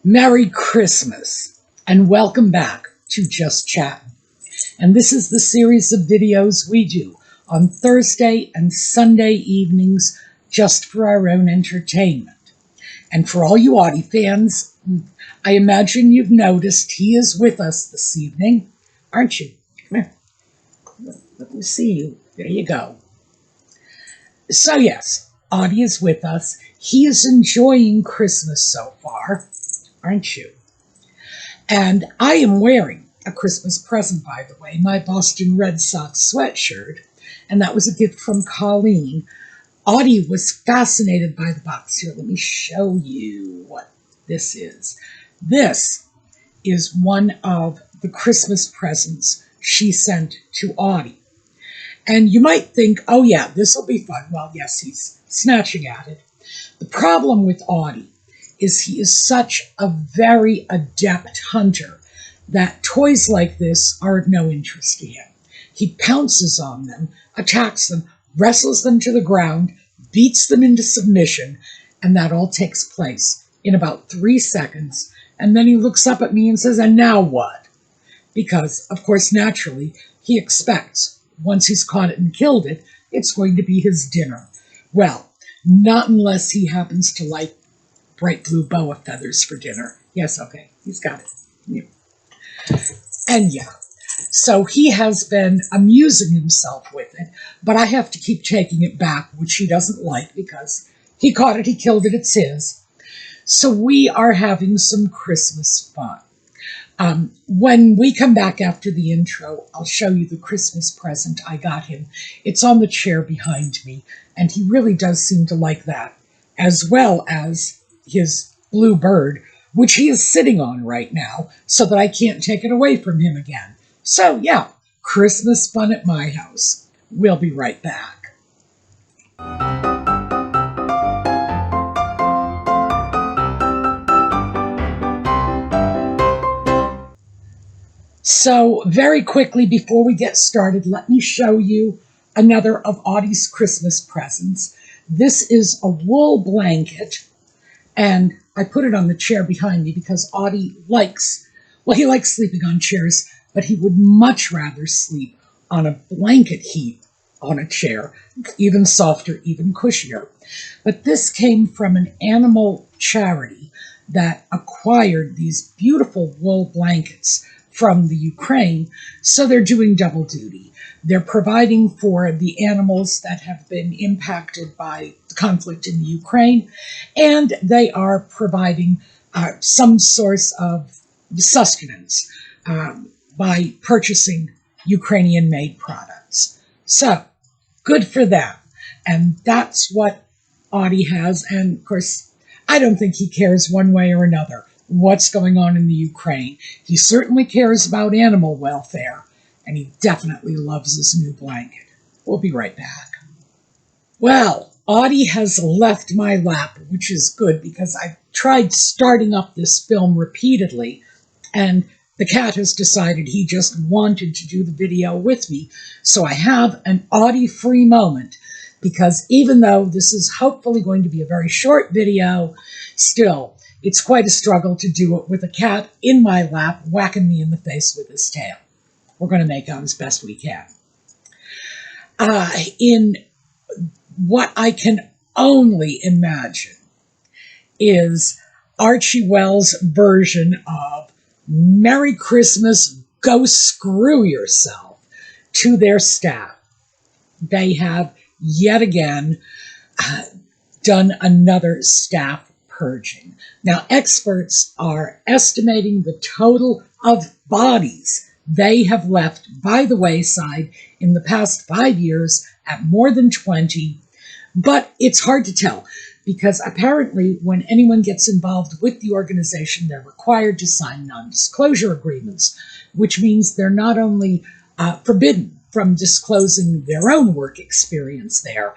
Merry Christmas and welcome back to Just Chattin. And this is the series of videos we do on Thursday and Sunday evenings just for our own entertainment. And for all you Audie fans, I imagine you've noticed he is with us this evening, aren't you? Come here. Let me see you. There you go. So yes, Audie is with us. He is enjoying Christmas so far, aren't you? And I am wearing a Christmas present, by the way, my Boston Red Sox sweatshirt, and that was a gift from Colleen. Audie was fascinated by the box. Here, let me show you what this is. This is one of the Christmas presents she sent to Audie. And you might think, oh yeah, this will be fun. Well, yes, he's snatching at it. The problem with Audie is he is such a very adept hunter that toys like this are of no interest to him. He pounces on them, attacks them, wrestles them to the ground, beats them into submission, and that all takes place in about 3 seconds. And then he looks up at me and says, and now what? Because, of course, naturally, he expects once he's caught it and killed it, it's going to be his dinner. Well, not unless he happens to like bright blue boa feathers for dinner. Yes, okay, he's got it. Yeah. And yeah, so he has been amusing himself with it, but I have to keep taking it back, which he doesn't like because he caught it, he killed it, it's his. So we are having some Christmas fun. When we come back after the intro, I'll show you the Christmas present I got him. It's on the chair behind me, and he really does seem to like that, as well as his blue bird, which he is sitting on right now, so that I can't take it away from him again. So yeah, Christmas fun at my house. We'll be right back. So very quickly before we get started, let me show you another of Audie's Christmas presents. This is a wool blanket, and I put it on the chair behind me because Audie likes sleeping on chairs, but he would much rather sleep on a blanket heap on a chair, even softer, even cushier. But this came from an animal charity that acquired these beautiful wool blankets from the Ukraine, so they're doing double duty. They're providing for the animals that have been impacted by the conflict in the Ukraine, and they are providing some source of sustenance by purchasing Ukrainian-made products. So, good for them. And that's what Audie has, and of course, I don't think he cares one way or another what's going on in the Ukraine. He certainly cares about animal welfare, and he definitely loves his new blanket. We'll be right back. Well, Audie has left my lap, which is good because I've tried starting up this film repeatedly, and the cat has decided he just wanted to do the video with me, so I have an Audie-free moment, because even though this is hopefully going to be a very short video, still, it's quite a struggle to do it with a cat in my lap whacking me in the face with his tail. We're going to make out as best we can. In what I can only imagine is Archewell's version of Merry Christmas, go screw yourself to their staff. They have yet again done another staff purging. Now, experts are estimating the total of bodies they have left by the wayside in the past 5 years at more than 20, but it's hard to tell because apparently when anyone gets involved with the organization, they're required to sign non-disclosure agreements, which means they're not only forbidden from disclosing their own work experience there,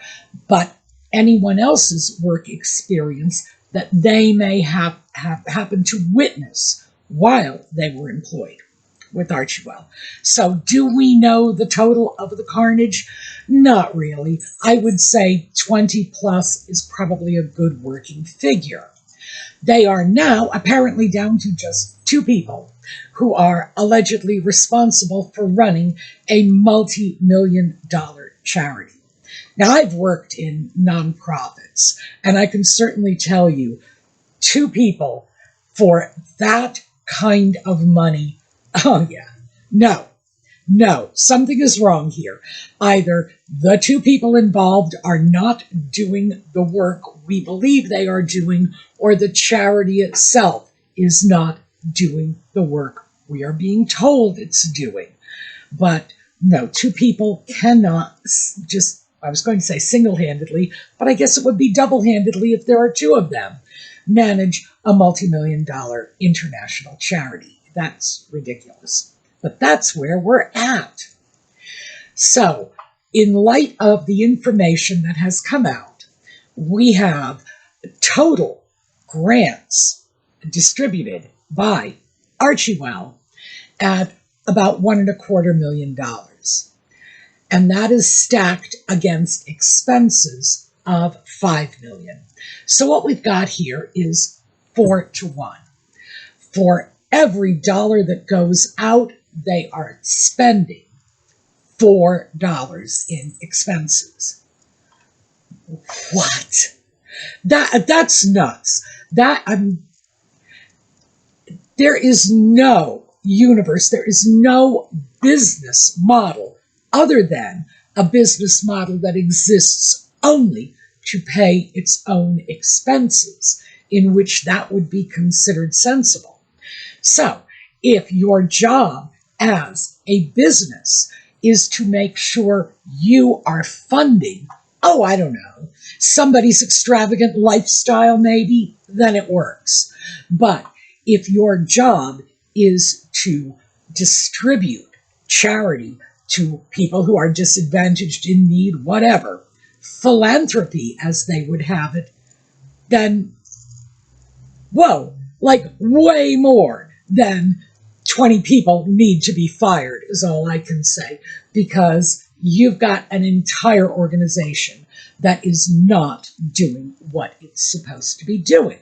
but anyone else's work experience that they may have happened to witness while they were employed with Archewell. So do we know the total of the carnage? Not really. I would say 20 plus is probably a good working figure. They are now apparently down to just 2 people who are allegedly responsible for running a multi-million-dollar charity. Now, I've worked in nonprofits, and I can certainly tell you 2 people for that kind of money. Oh, yeah. No, something is wrong here. Either the 2 people involved are not doing the work we believe they are doing, or the charity itself is not doing the work we are being told it's doing. But no, 2 people cannot just, I was going to say single-handedly, but I guess it would be double-handedly if there are 2 of them, manage a multi-million-dollar international charity. That's ridiculous. But that's where we're at. So, in light of the information that has come out, we have total grants distributed by Archewell at about $1.25 million. And that is stacked against expenses of $5 million. So what we've got here is 4 to 1. For every dollar that goes out, they are spending $4 in expenses. What? That's nuts. There is no universe, there is no business model other than a business model that exists only to pay its own expenses, in which that would be considered sensible. So, if your job as a business is to make sure you are funding, I don't know, somebody's extravagant lifestyle maybe, then it works. But if your job is to distribute charity to people who are disadvantaged, in need, whatever, philanthropy as they would have it, then, whoa, like way more than 20 people need to be fired is all I can say, because you've got an entire organization that is not doing what it's supposed to be doing.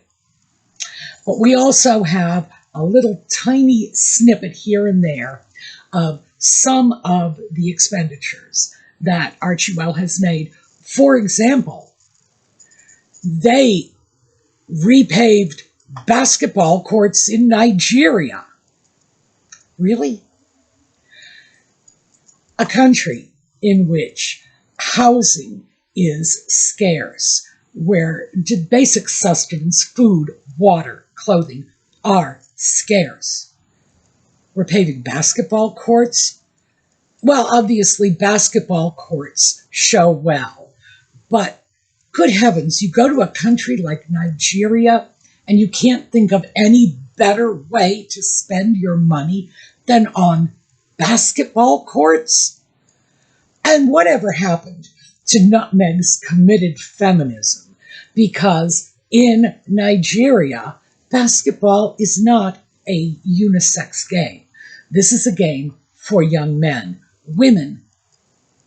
But we also have a little tiny snippet here and there of some of the expenditures that Archewell has made. For example, they repaved basketball courts in Nigeria. Really? A country in which housing is scarce, where basic sustenance, food, water, clothing are scarce. We're paving basketball courts? Well, obviously basketball courts show well, but good heavens, you go to a country like Nigeria and you can't think of any better way to spend your money than on basketball courts? And whatever happened to Nutmeg's committed feminism? Because in Nigeria, basketball is not a unisex game. This is a game for young men. Women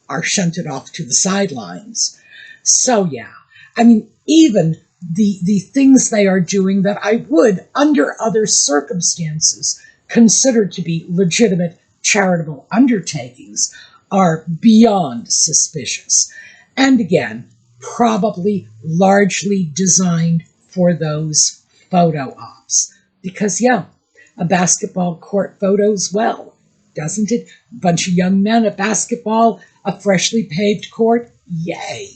are shunted off to the sidelines. So yeah, I mean, even the things they are doing that I would, under other circumstances, consider to be legitimate charitable undertakings are beyond suspicious. And again, probably largely designed for those photo ops. Because, yeah, a basketball court photos well, doesn't it? A bunch of young men at basketball, a freshly paved court, yay.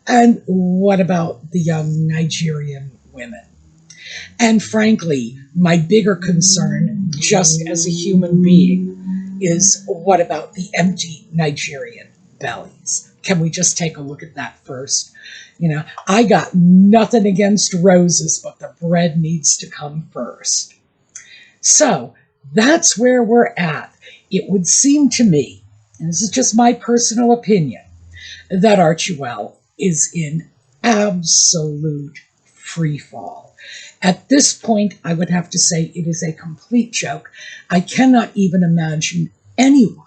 And what about the young Nigerian women? And frankly, my bigger concern, just as a human being, is what about the empty Nigerian bellies? Can we just take a look at that first? You know, I got nothing against roses, but the bread needs to come first. So that's where we're at. It would seem to me, and this is just my personal opinion, that Archewell is in absolute free fall. At this point, I would have to say it is a complete joke. I cannot even imagine anyone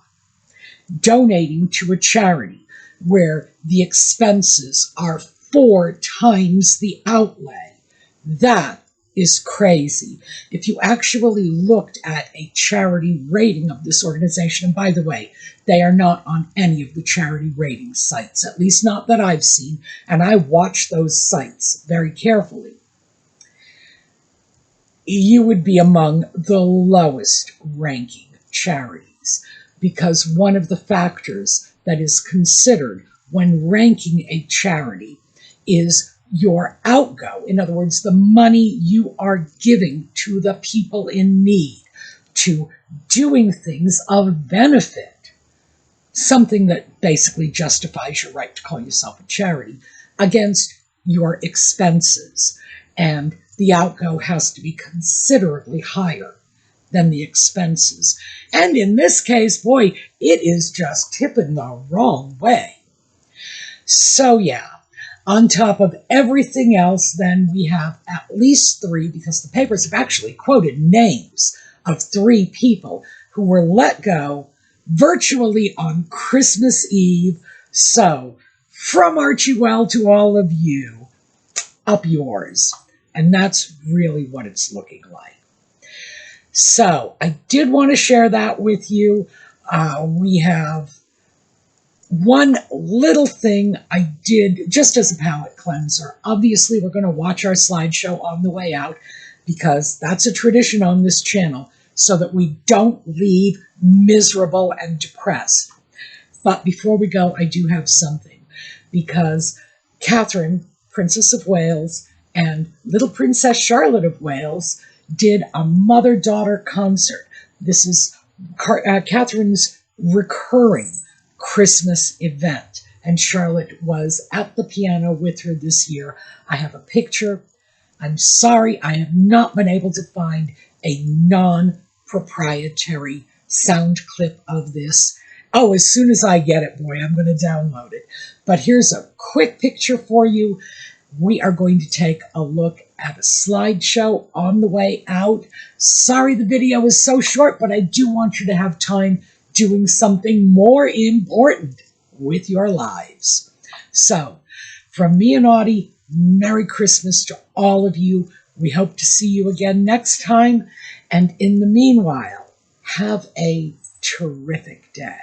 donating to a charity where the expenses are 4 times the outlay. That is crazy. If you actually looked at a charity rating of this organization, and by the way, they are not on any of the charity rating sites, at least not that I've seen, and I watch those sites very carefully, you would be among the lowest ranking charities, because one of the factors that is considered when ranking a charity is your outgo. In other words, the money you are giving to the people in need, to doing things of benefit, something that basically justifies your right to call yourself a charity, against your expenses. And the outgo has to be considerably higher than the expenses. And in this case, boy, it is just tipping the wrong way. So yeah, on top of everything else, then we have at least 3, because the papers have actually quoted names of 3 people who were let go virtually on Christmas Eve. So, from Archewell to all of you, up yours. And that's really what it's looking like. So, I did want to share that with you. We have one little thing I did just as a palate cleanser. Obviously, we're going to watch our slideshow on the way out, because that's a tradition on this channel, so that we don't leave miserable and depressed. But before we go, I do have something, because Catherine, Princess of Wales, and little Princess Charlotte of Wales did a mother-daughter concert. This is Catherine's recurring Christmas event, and Charlotte was at the piano with her this year. I have a picture. I'm sorry I have not been able to find a non-proprietary sound clip of this. Oh, as soon as I get it, boy, I'm going to download it. But here's a quick picture for you. We are going to take a look at a slideshow on the way out. Sorry the video is so short, but I do want you to have time doing something more important with your lives. So, from me and Audie, Merry Christmas to all of you. We hope to see you again next time. And in the meanwhile, have a terrific day.